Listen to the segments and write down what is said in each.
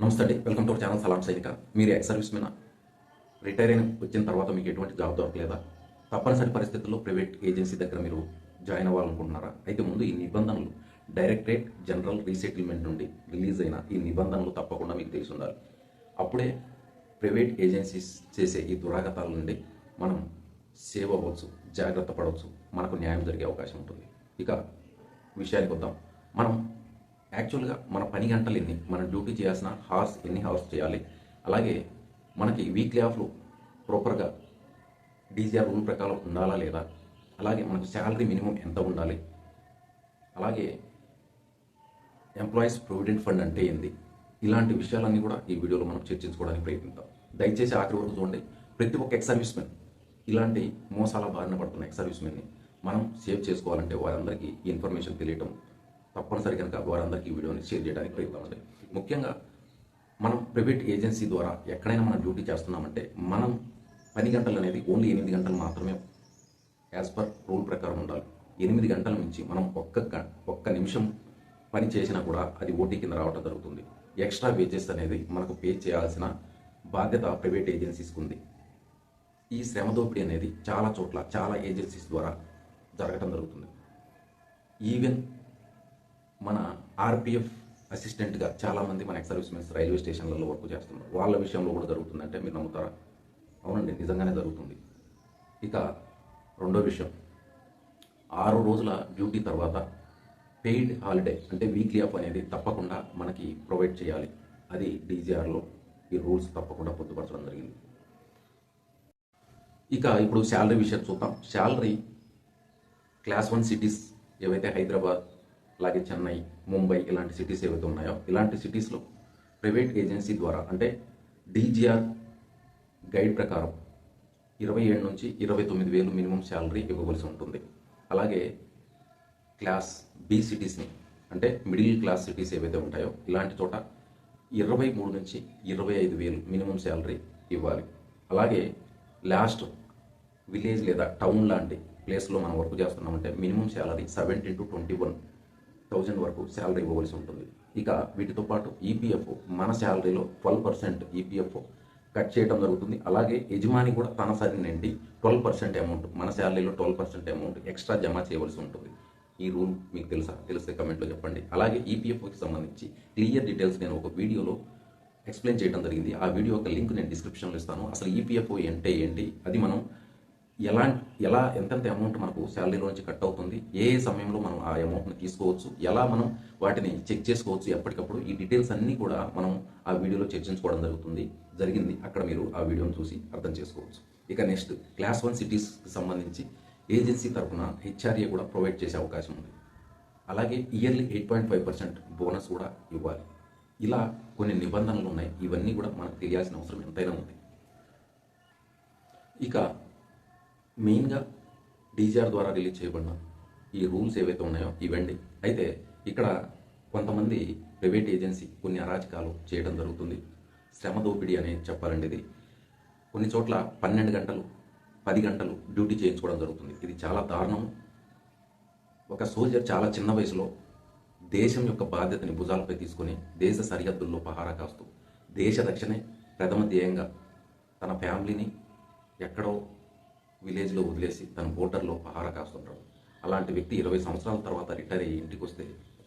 నమస్తే అండి, welcome to our channel సలాం సైనిక. మీరు ఎక్స్ సర్వీస్ మీద రిటైర్ అయిన వచ్చిన తర్వాత మీకు ఎటువంటి జాబ్ దొరకలేదా? తప్పనిసరి పరిస్థితుల్లో ప్రైవేట్ ఏజెన్సీ దగ్గర మీరు జాయిన్ అవ్వాలనుకుంటున్నారా? అయితే ముందు ఈ నిబంధనలు డైరెక్టరేట్ జనరల్ రీసెటిల్మెంట్ నుండి రిలీజ్ అయిన ఈ నిబంధనలు తప్పకుండా మీకు తెలిసి ఉండాలి. అప్పుడే ప్రైవేట్ ఏజెన్సీస్ చేసే ఈ దురాగతాల నుండి మనం సేవ్ అవ్వచ్చు, జాగ్రత్త పడవచ్చు, మనకు న్యాయం జరిగే అవకాశం ఉంటుంది. ఇక విషయానికి వద్దాం. మనం యాక్చువల్గా మన పని గంటలు ఎన్ని, మన డ్యూటీ చేయాల్సిన ఎన్ని హవర్స్ చేయాలి, అలాగే మనకి వీక్లీ ఆఫ్లు ప్రాపర్గా డీజీఆర్ రూల్ ప్రకారం ఉండాలా లేదా, అలాగే మనకు శాలరీ మినిమం ఎంత ఉండాలి, అలాగే ఎంప్లాయీస్ ప్రొవిడెంట్ ఫండ్ అంటే ఏంది, ఇలాంటి విషయాలన్నీ కూడా ఈ వీడియోలో మనం చర్చించుకోవడానికి ప్రయత్నిద్దాం. దయచేసి ఆఖరి వరకు చూడండి. ప్రతి ఒక్క ఎక్స్ సర్వీస్మెన్ ఇలాంటి మోసాల బారిన పడుతున్న ఎక్స్ సర్వీస్మెన్ని మనం సేవ్ చేసుకోవాలంటే వారందరికీ ఈ ఇన్ఫర్మేషన్ తెలియటం తప్పనిసరి. కనుక వారందరికీ ఈ వీడియోని షేర్ చేయడానికి ప్రయత్నం అండి. ముఖ్యంగా మనం ప్రైవేట్ ఏజెన్సీ ద్వారా ఎక్కడైనా మనం డ్యూటీ చేస్తున్నామంటే మనం పని గంటలు అనేది ఓన్లీ 8 గంటలు మాత్రమే యాజ్ పర్ రూల్ ప్రకారం ఉండాలి. 8 గంటల నుంచి మనం ఒక్క నిమిషం పని చేసినా కూడా అది ఓటీ కింద రావడం జరుగుతుంది. ఎక్స్ట్రా వేజెస్ అనేది మనకు పే చేయాల్సిన బాధ్యత ప్రైవేట్ ఏజెన్సీస్కి ఉంది. ఈ శ్రమ దోపిడీ అనేది చాలా చోట్ల చాలా ఏజెన్సీస్ ద్వారా జరగటం జరుగుతుంది. ఈవెన్ మన ఆర్పిఎఫ్ అసిస్టెంట్గా చాలామంది మన ఎక్స్ సర్వీస్మెన్స్ రైల్వే స్టేషన్లలో వర్క్ చేస్తున్నారు. వాళ్ళ విషయంలో కూడా జరుగుతుందంటే మీరు నమ్ముతారా? అవునండి, నిజంగానే జరుగుతుంది. ఇక రెండో విషయం, 6 రోజుల డ్యూటీ తర్వాత పెయిడ్ హాలిడే అంటే వీక్లీ ఆఫ్ అనేది తప్పకుండా మనకి ప్రొవైడ్ చేయాలి. అది డీజీఆర్లో ఈ రూల్స్ తప్పకుండా పొందుపరచడం జరిగింది. ఇక ఇప్పుడు శాలరీ విషయం చూద్దాం. శాలరీ క్లాస్ 1 సిటీస్ ఏవైతే హైదరాబాద్, అలాగే చెన్నై, ముంబై ఇలాంటి సిటీస్ ఏవైతే ఉన్నాయో ఇలాంటి సిటీస్లో ప్రైవేట్ ఏజెన్సీ ద్వారా అంటే డీజీఆర్ గైడ్ ప్రకారం 27 నుంచి 29,000 మినిమం శాలరీ ఇవ్వవలసి ఉంటుంది. అలాగే క్లాస్ బి సిటీస్ని అంటే మిడిల్ క్లాస్ సిటీస్ ఏవైతే ఉంటాయో ఇలాంటి చోట 23 నుంచి 25,000 మినిమం శాలరీ ఇవ్వాలి. అలాగే లాస్ట్ విలేజ్ లేదా టౌన్ లాంటి ప్లేస్లో మనం వర్క్ చేస్తున్నామంటే మినిమం శాలరీ 17 to 21,000 వరకు శాలరీ ఇవ్వవలసి ఉంటుంది. ఇక వీటితో పాటు ఈపీఎఫ్ మన శాలరీలో 12% ఈపీఎఫ్ కట్ చేయడం జరుగుతుంది. అలాగే యజమాని కూడా తన సరి నుండి 12% అమౌంట్, మన శాలరీలో 12% అమౌంట్ ఎక్స్ట్రా జమ చేయవలసి ఉంటుంది. ఈ రూల్ మీకు తెలిస్తే కమెంట్లో చెప్పండి. అలాగే ఈపీఎఫ్కి సంబంధించి క్లియర్ డీటెయిల్స్ నేను ఒక వీడియోలో ఎక్స్ప్లెయిన్ చేయడం జరిగింది. ఆ వీడియో యొక్క లింక్ నేను డిస్క్రిప్షన్లో ఇస్తాను. అసలు ఈపీఎఫ్ఓ అంటే ఏంటి, అది మనం ఎలా ఎంతెంత అమౌంట్ మనకు శాలరీలో నుంచి కట్ అవుతుంది, ఏ సమయంలో మనం ఆ అమౌంట్ని తీసుకోవచ్చు, ఎలా మనం వాటిని చెక్ చేసుకోవచ్చు ఎప్పటికప్పుడు, ఈ డీటెయిల్స్ అన్నీ కూడా మనం ఆ వీడియోలో చర్చించుకోవడం జరిగింది. అక్కడ మీరు ఆ వీడియోని చూసి అర్థం చేసుకోవచ్చు. ఇక నెక్స్ట్ క్లాస్ 1 సిటీస్కి సంబంధించి ఏజెన్సీ తరఫున హెచ్ఆర్ఏ కూడా ప్రొవైడ్ చేసే అవకాశం ఉంది. అలాగే ఇయర్లీ 8.5% బోనస్ కూడా ఇవ్వాలి. ఇలా కొన్ని నిబంధనలు ఉన్నాయి. ఇవన్నీ కూడా మనకు తెలియాల్సిన అవసరం ఎంతైనా ఉంది. ఇక మెయిన్గా డీజీఆర్ ద్వారా రిలీజ్ చేయబడిన ఈ రూల్స్ ఏవైతే ఉన్నాయో ఇవండి. అయితే ఇక్కడ కొంతమంది ప్రైవేట్ ఏజెన్సీ కొన్ని అరాచకాలు చేయడం జరుగుతుంది. శ్రమ దోపిడీ అనేది చెప్పాలండి. ఇది కొన్ని చోట్ల 12 గంటలు 10 గంటలు డ్యూటీ చేయించుకోవడం జరుగుతుంది. ఇది చాలా దారుణం. ఒక సోల్జర్ చాలా చిన్న వయసులో దేశం యొక్క బాధ్యతని భుజాలపై తీసుకొని దేశ సరిహద్దుల్లో పహారా కాస్తూ దేశ రక్షణే ప్రథమ ధ్యేయంగా తన ఫ్యామిలీని ఎక్కడో విలేజ్లో వదిలేసి తన బోర్డర్లో పహారా కాస్తుంటాడు. అలాంటి వ్యక్తి 20 సంవత్సరాల తర్వాత రిటైర్ అయ్యి ఇంటికి వస్తే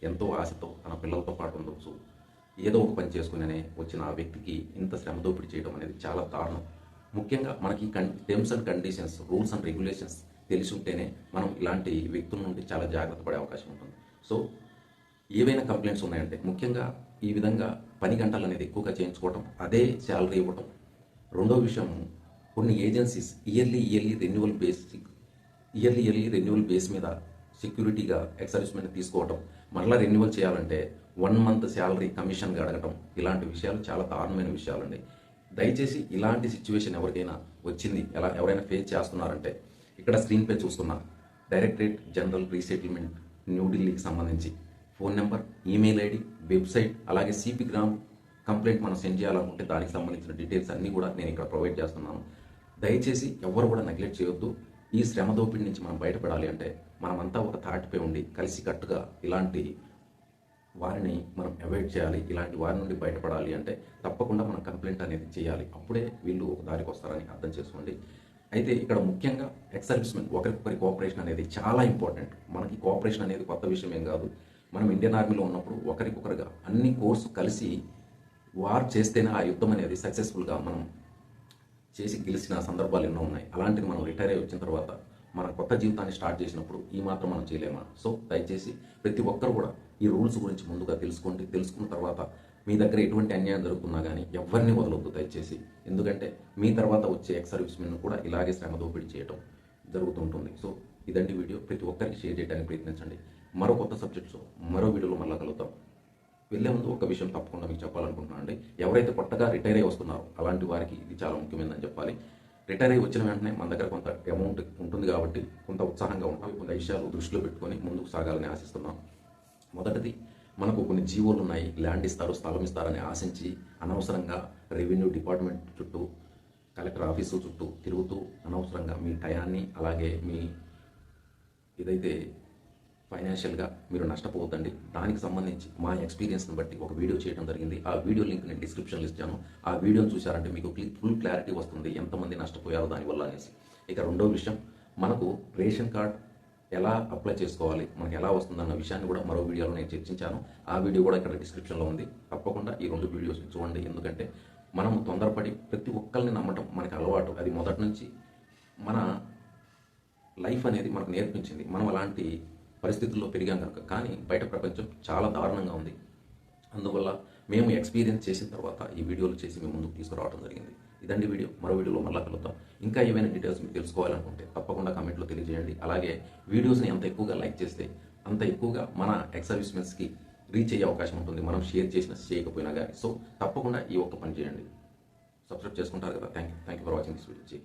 ఎంతో ఆశతో తన పిల్లలతో పాటు ఉండవచ్చు, ఏదో ఒక పని చేసుకునే వచ్చిన ఆ వ్యక్తికి ఇంత శ్రమ దోపిడీ చేయడం అనేది చాలా దారుణం. ముఖ్యంగా మనకి terms and conditions, rules and regulations తెలిసి ఉంటేనే మనం ఇలాంటి వ్యక్తుల నుండి చాలా జాగ్రత్త పడే అవకాశం ఉంటుంది. సో ఏవైనా కంప్లైంట్స్ ఉన్నాయంటే ముఖ్యంగా ఈ విధంగా పని గంటలు అనేది ఎక్కువగా చేయించుకోవటం, అదే శాలరీ ఇవ్వటం. రెండో విషయం, కొన్ని ఏజెన్సీస్ ఇయర్లీ రెన్యువల్ బేస్ మీద సెక్యూరిటీగా ఎక్స్ సర్వీస్మెన్ తీసుకోవటం, మరలా రెన్యువల్ చేయాలంటే 1 month శాలరీ కమిషన్గా అడగటం, ఇలాంటి విషయాలు చాలా దారుణమైన విషయాలండి. దయచేసి ఇలాంటి సిచ్యువేషన్ ఎవరికైనా వచ్చింది, ఎవరైనా ఫేస్ చేస్తున్నారంటే ఇక్కడ స్క్రీన్పై చూస్తున్న డైరెక్టరేట్ జనరల్ రీసెటిల్మెంట్ న్యూఢిల్లీకి సంబంధించి phone number, email ID, website, అలాగే సిపి గ్రామ్ కంప్లైంట్ మనం సెండ్ చేయాలనుకుంటే దానికి సంబంధించిన డీటెయిల్స్ అన్నీ కూడా నేను ఇక్కడ ప్రొవైడ్ చేస్తున్నాను. దయచేసి ఎవరు కూడా నెగ్లెక్ట్ చేయొద్దు. ఈ శ్రమ దోపిడీ నుంచి మనం బయటపడాలి అంటే మనమంతా ఒక తాటిపై ఉండి కలిసికట్టుగా ఇలాంటి వారిని మనం అవాయిడ్ చేయాలి. ఇలాంటి వారి నుండి బయటపడాలి అంటే తప్పకుండా మనం కంప్లైంట్ అనేది చేయాలి. అప్పుడే వీళ్ళు ఒక దారికి వస్తారని అర్థం చేసుకోండి. అయితే ఇక్కడ ముఖ్యంగా ఎక్స్ సర్వీస్మెన్ ఒకరికొకరి కోఆపరేషన్ అనేది చాలా ఇంపార్టెంట్. మనకి కోఆపరేషన్ అనేది కొత్త విషయం ఏం కాదు. మనం ఇండియన్ ఆర్మీలో ఉన్నప్పుడు ఒకరికొకరుగా అన్ని కోర్సు కలిసి వార్ చేస్తేనే ఆ యుద్ధం అనేది సక్సెస్ఫుల్గా మనం చేసి గెలిచిన సందర్భాలు ఎన్నో ఉన్నాయి. అలాంటిది మనం రిటైర్ అయ్యి వచ్చిన తర్వాత మన కొత్త జీవితాన్ని స్టార్ట్ చేసినప్పుడు ఈ మాత్రం మనం చేయలేమా? సో దయచేసి ప్రతి ఒక్కరు కూడా ఈ రూల్స్ గురించి ముందుగా తెలుసుకోండి. తెలుసుకున్న తర్వాత మీ దగ్గర ఎటువంటి అన్యాయం జరుగుతున్నా కానీ ఎవరిని వదలొద్దు దయచేసి. ఎందుకంటే మీ తర్వాత వచ్చే ఎక్స్ సర్వీస్మెన్ కూడా ఇలాగే శ్రమ దోపిడీ చేయడం జరుగుతుంటుంది. సో ఇదండి వీడియో. ప్రతి ఒక్కరికి షేర్ చేయడానికి ప్రయత్నించండి. మరో కొత్త సబ్జెక్ట్స్ మరో వీడియోలో మళ్ళీ కలుద్దాం. వెళ్ళే ముందు ఒక విషయం తప్పకుండా మీకు చెప్పాలనుకుంటున్నాను అండి. ఎవరైతే కొత్తగా రిటైర్ అయ్యి వస్తున్నారో అలాంటి వారికి ఇది చాలా ముఖ్యమైనదని చెప్పాలి. రిటైర్ అయ్యి వచ్చిన వెంటనే మన దగ్గర కొంత అమౌంట్ ఉంటుంది కాబట్టి కొంత ఉత్సాహంగా ఉంటాం. కొన్ని విషయాలు దృష్టిలో పెట్టుకొని ముందుకు సాగాలని ఆశిస్తున్నాం. మొదటిది, మనకు కొన్ని జీవోలు ఉన్నాయి, ల్యాండ్ ఇస్తారు, స్థలం ఇస్తారని ఆశించి అనవసరంగా రెవెన్యూ డిపార్ట్మెంట్ చుట్టూ, కలెక్టర్ ఆఫీసు చుట్టూ తిరుగుతూ అనవసరంగా మీ టయాన్ని అలాగే మీ ఏదైతే ఫైనాన్షియల్గా మీరు నష్టపోవద్దండి. దానికి సంబంధించి మా ఎక్స్పీరియన్స్ని బట్టి ఒక వీడియో చేయడం జరిగింది. ఆ వీడియో లింక్ నేను డిస్క్రిప్షన్లో ఇచ్చాను. ఆ వీడియోని చూశారంటే మీకు ఫుల్ క్లారిటీ వస్తుంది ఎంతమంది నష్టపోయారో దానివల్ల అనేసి. ఇక రెండో విషయం, మనకు రేషన్ కార్డ్ ఎలా అప్లై చేసుకోవాలి, మనకి ఎలా వస్తుందన్న విషయాన్ని కూడా మరో వీడియోలో నేను చర్చించాను. ఆ వీడియో కూడా ఇక్కడ డిస్క్రిప్షన్లో ఉంది. తప్పకుండా ఈ 2 వీడియోస్ చూడండి. ఎందుకంటే మనం తొందరపడి ప్రతి ఒక్కరిని నమ్మటం మనకి అలవాటు. అది మొదటి నుంచి మన లైఫ్ అనేది మనకు నేర్పించింది. మనం అలాంటి పరిస్థితుల్లో పెరిగాం కనుక. కానీ బయట ప్రపంచం చాలా దారుణంగా ఉంది. అందువల్ల మేము ఎక్స్పీరియన్స్ చేసిన తర్వాత ఈ వీడియోలు చేసి మేము ముందుకు తీసుకురావడం జరిగింది. ఇదండి వీడియో. మరో వీడియోలో మళ్ళీ కలుద్దాం. ఇంకా ఏమైనా డీటెయిల్స్ మీరు తెలుసుకోవాలనుకుంటే తప్పకుండా కామెంట్లో తెలియజేయండి. అలాగే వీడియోస్ని ఎంత ఎక్కువగా లైక్ చేస్తే అంత ఎక్కువగా మన ఎక్స్ సర్వీస్మెన్స్కి రీచ్ అయ్యే అవకాశం ఉంటుంది, మనం షేర్ చేసినా చేయకపోయినా కానీ. సో తప్పకుండా ఈ ఒక్క పని చేయండి. సబ్స్క్రైబ్ చేసుకుంటారు కదా. Thank you for watching this video.